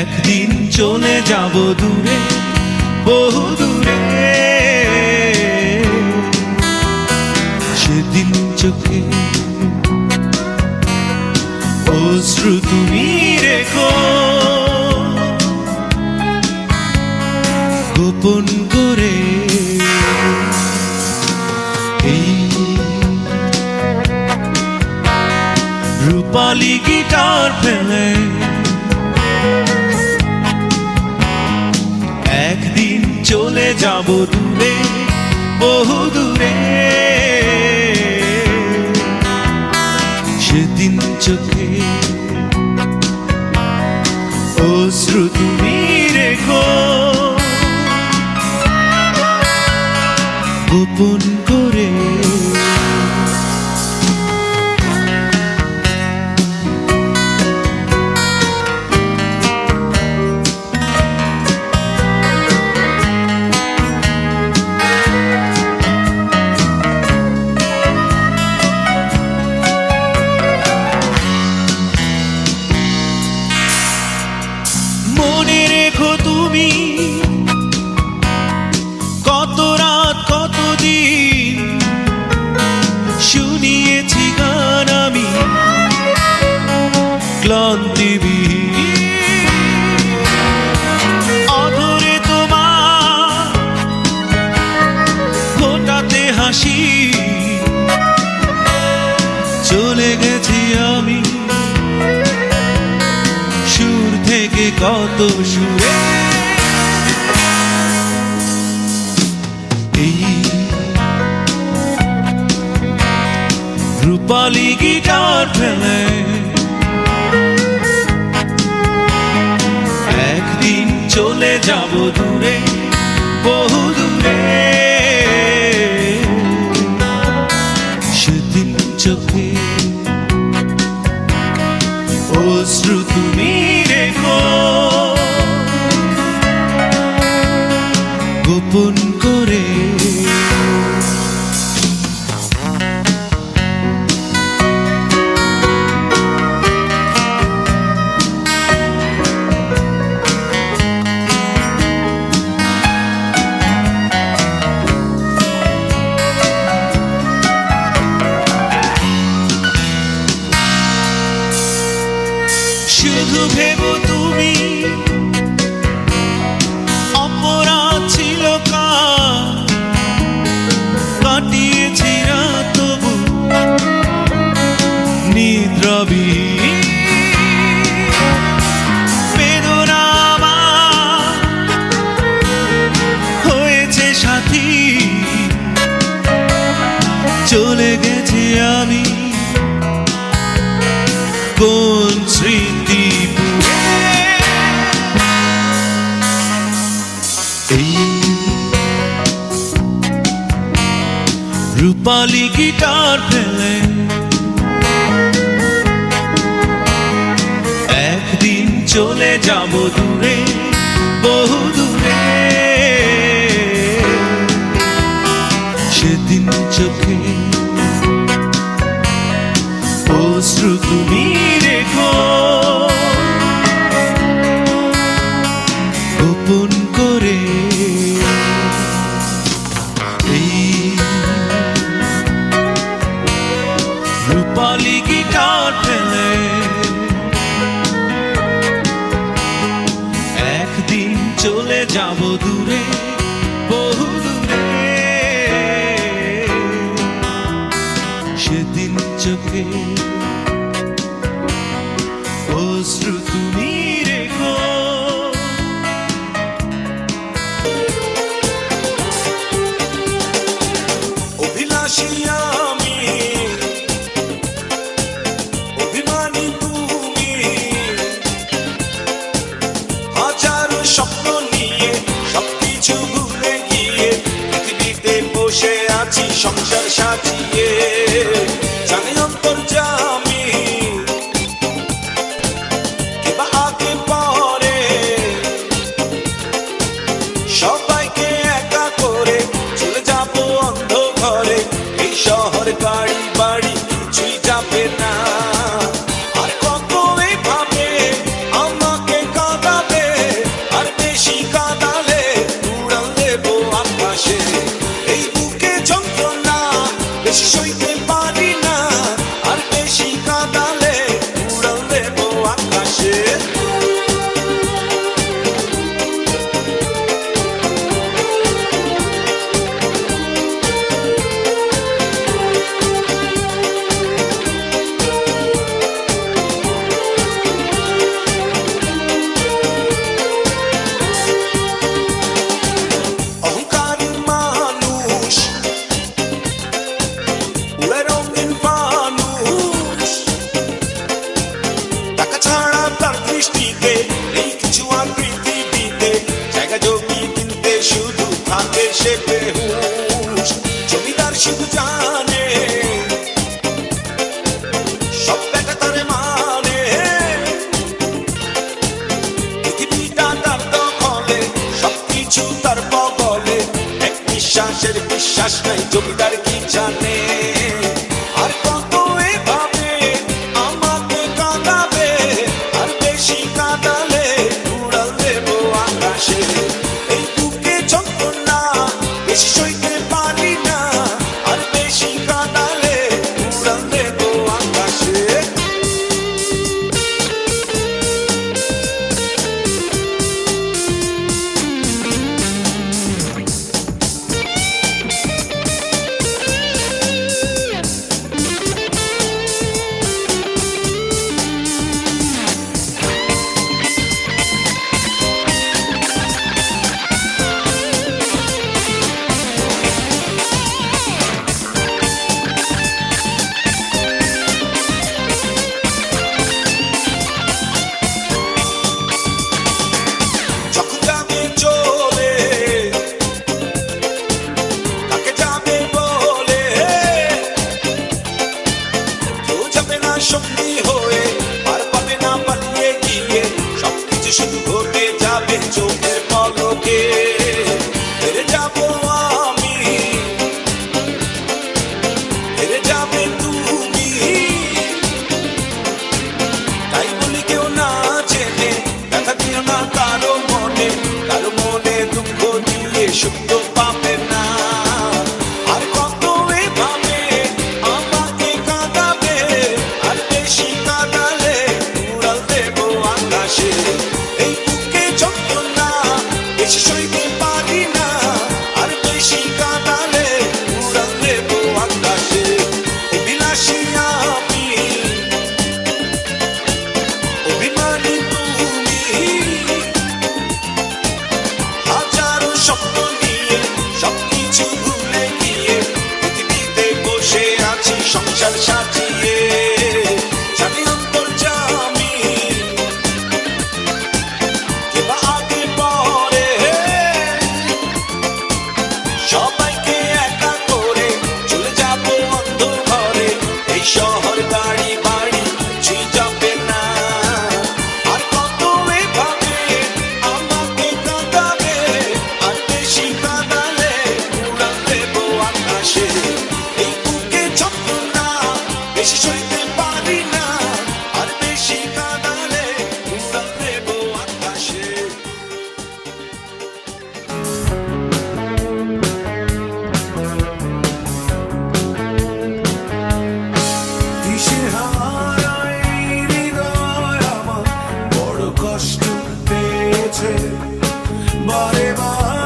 একদিন চলে যাব দূরে, বহু দূরে। সেদিন চোখে অশ্রু তুমি রেখো গোপন করে। এই রূপালী গিটার ফেলে একদিন চলে যাব দূরে, বহু দূরে। সেদিন চোখে অশ্রু তুমি রেখো গোপন করে। মনে রেখো তুমি কত রাত কত দিন শুনিয়েছি গান আমি ক্লান্তিবিহীন। অধরে তোমার ফোটাতে হাসি চলে গেছি আমি সুর থেকে কত সুরে। এই রূপালী গিটার ফেলে একদিন চলে যাব দূরে, বহু দূরে। সেদিন চোখে অশ্রু তুমি রেখো গোপন করে। শুধু ভেবো তুমি অপরাধ ছিল কাটিয়েছি রাত তবু নিদ্রাবিহীন। বেদনা আমার হয়েছে সাথী চলে গেছি আমি কোন স্মৃতি। এই রূপালী গিটার ফেলে একদিন চলে যাব দূরে, বহু দূরে। সেদিন চোখে অশ্রু তুমি রেখো গোপন করে। এই রূপালী গিটার ফেলে একদিন চলে যাব দূরে, বহু দূরে। সেদিন চোখে অশ্রু তুমি রেখো। অভিলাষী আমি, অভিমানী তুমি, হাজারো স্বপ্ন নিয়ে সবকিছু ভুলে গিয়ে পৃথিবীতে বসে আছি সংসার সাজিয়ে। জানি অন্তর্যামী কিবা আগে পরে সবাইকে একা করে চলে যাব অন্ধ ঘরে। এই শহর গাড়ি বাড়ি কিছুই যাবে না, আর কত এভাবে আমাকে কাঁদাবে। এই কিছু আর পৃথিবীতে জায়গা জমি কিনতে শুধু থাকে সে বেহুশ জমিদার শুধু জানে সব বেটা তারে মানে পৃথিবীটা তার দখলে সবকিছু তার বগলে এক নিঃশ্বাসের বিশ্বাস নাই জমিদার কি জানে আর কত এভাবে আমাকে কাঁদাবে আর বেশি কাঁদালে উড়াল দেব আকাশে এই বুকে যন্ত্রণা বেশি সইতে পারি না আর বেশি কাঁদালে উড়াল দেব আকাশে যখন যাবে চলে কাকে যাবে বলে কেউ যাবে না সঙ্গী হয়ে আর পাবে না পালিয়ে গিয়ে সবকিছু শুধু ঘটে যাবে চোখের পলকে হেরে যাব আমি হেরে যাবে তুমি তাই বলি কেউ না জেনে ব্যথা দিও না কারো মনে দুঃখ দিয়ে সুখ তো পাবে না আর কত এভাবে আমাকে কাঁদাবে আর বেশি কাঁদালে উড়াল দেব আকাশে এই বুকে যন্ত্রণা বেশি সইতে পারি না আর বেশি কাঁদালে উড়াল দেব আকাশে অভিলাষী আমি অভিমানী তুমি হাজারো স্বপ্ন নিয়ে সবকিছু ভুলে গিয়ে পৃথিবীতে বসে আছি সংসার সাজিয়ে জানি অন্তর্যামী কেবা আগে পরে সবাইকে একা করে চলে যাব অন্ধ ঘরে এই শহর গাড়ি বাড়ি কিছুই যাবে না আর কত এভাবে আমাকে কাঁদাবে আর বেশি কাঁদালে উড়াল দেব আকাশে এই বুকে যন্ত্রণা বেশি সইতে পারি না আর বেশি কাঁদালে উড়াল দেব আকাশে দিশেহারাই হৃদয় আমার বড় কষ্ট পেয়েছে বারে বারে